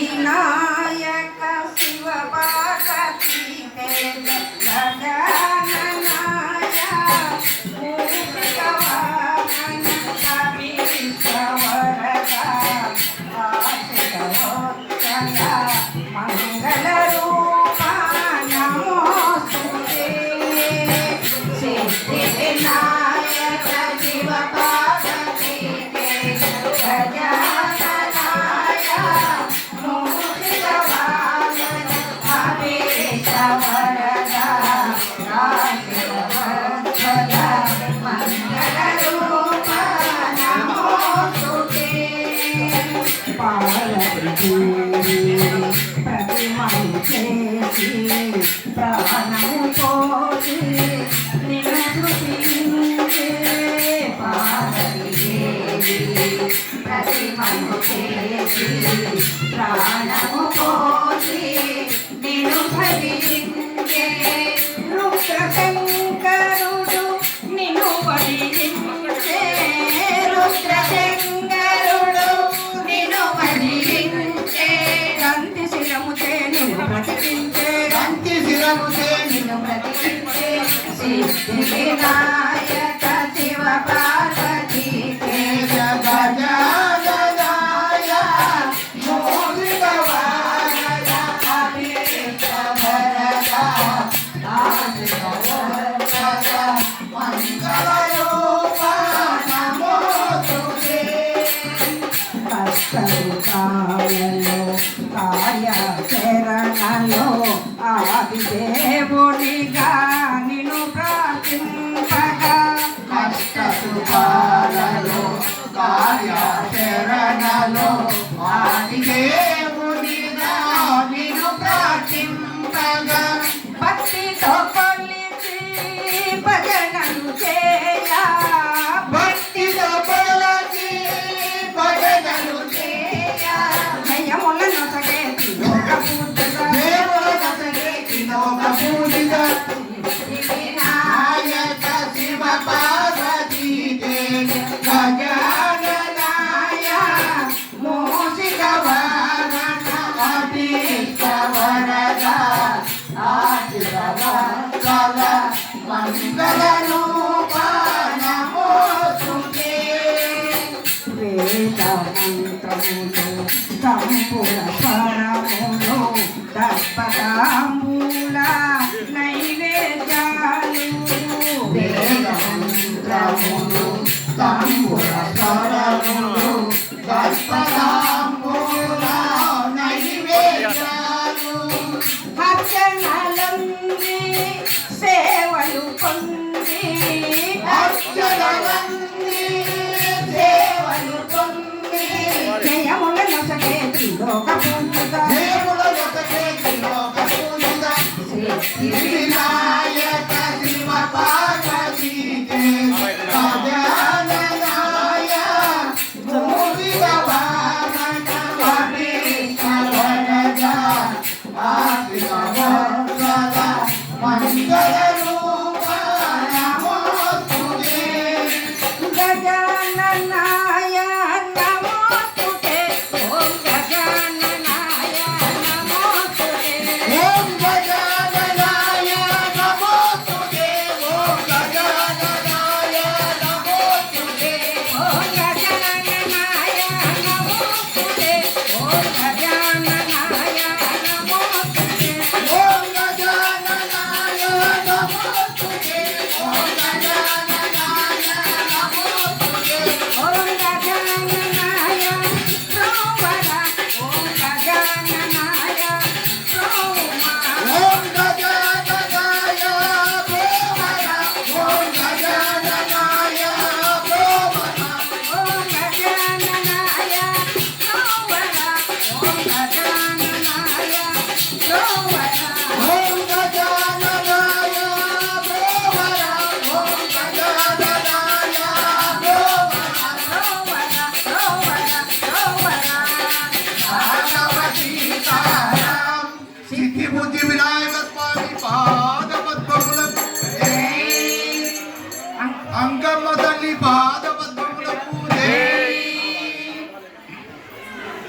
विनायक शिव पार्वती तेज गजाननाया मूषिकवाहन कपीश्वरदा आशिकवत्सला मंगलरूपा नमोस्तुते सिद्धिविनायक शिव पार्वती तेज गजाननाया प्रतिमं చేసి ప్రాణము పోసి నిన్ను స్తుతించే పార్వతీదేవి प्रतिमं చేసి ప్రాణము పోసి నిన్ను భజించే రుద్రశంకరుడు నిన్ను భజించే రుద్రశంకరుడు నిన్ను భజించే గంతి శిరముతే నిన్ను బ్రతికించే గంతి శిరముతే నిన్ను బ్రతికించే సిద్ధి వినాయక శివ పార్వతీ తేజ గజాననాయ మూషికవాహన కపీశ్వరదా ఆదిశవర్ధన మంగళరూపా నమోస్తుతే కష్టకాలలో కార్యాచరణలో ఆదిదేవునిగా నిన్ను ప్రార్థింపగా కష్టకాలలో కార్యాచరణలో ఆదిదేవునిగా నిన్ను ప్రార్థింపగా భక్తితో కొలిచి భజనలు చేయ భక్తితో కొలిచి భజనలు చేయ జయములను సగేతి లోక పూజిత జయములను సగేతి లోక పూజిత వినాయక శివ పార్వతీ తేజ గజాననాయ మూషికవాహన కపీశ్వరదా ఆదిశవర్ధన మంగళరూపా నమోస్తుతే వేదమంత్రములు సంపుర స్వరములు దర్పతాంబూల నైవేద్యాలు వేదమంత్రములు సంపుర స్వరములు దర్పతాంబూల నైవేద్యాలు అర్చనలంది సేవలు పొంది అర్చనలంది సేవలు పొంది జయములను సగేతి లోక పూజిత జయములను సగేతి లోక పూజిత సిద్ధి వినాయక శివ పార్వతీ తేజ గజాననాయ మూషికవాహన కపీశ్వరదా ఆదిశవర్ధన మంగళరూపా నమోస్తుతే గజాననాయ నమోస్తుతే ఓం గజాననాయ నమోస్తుతే ఓం గజాననాయ ఎల్లమ్మ తల్లి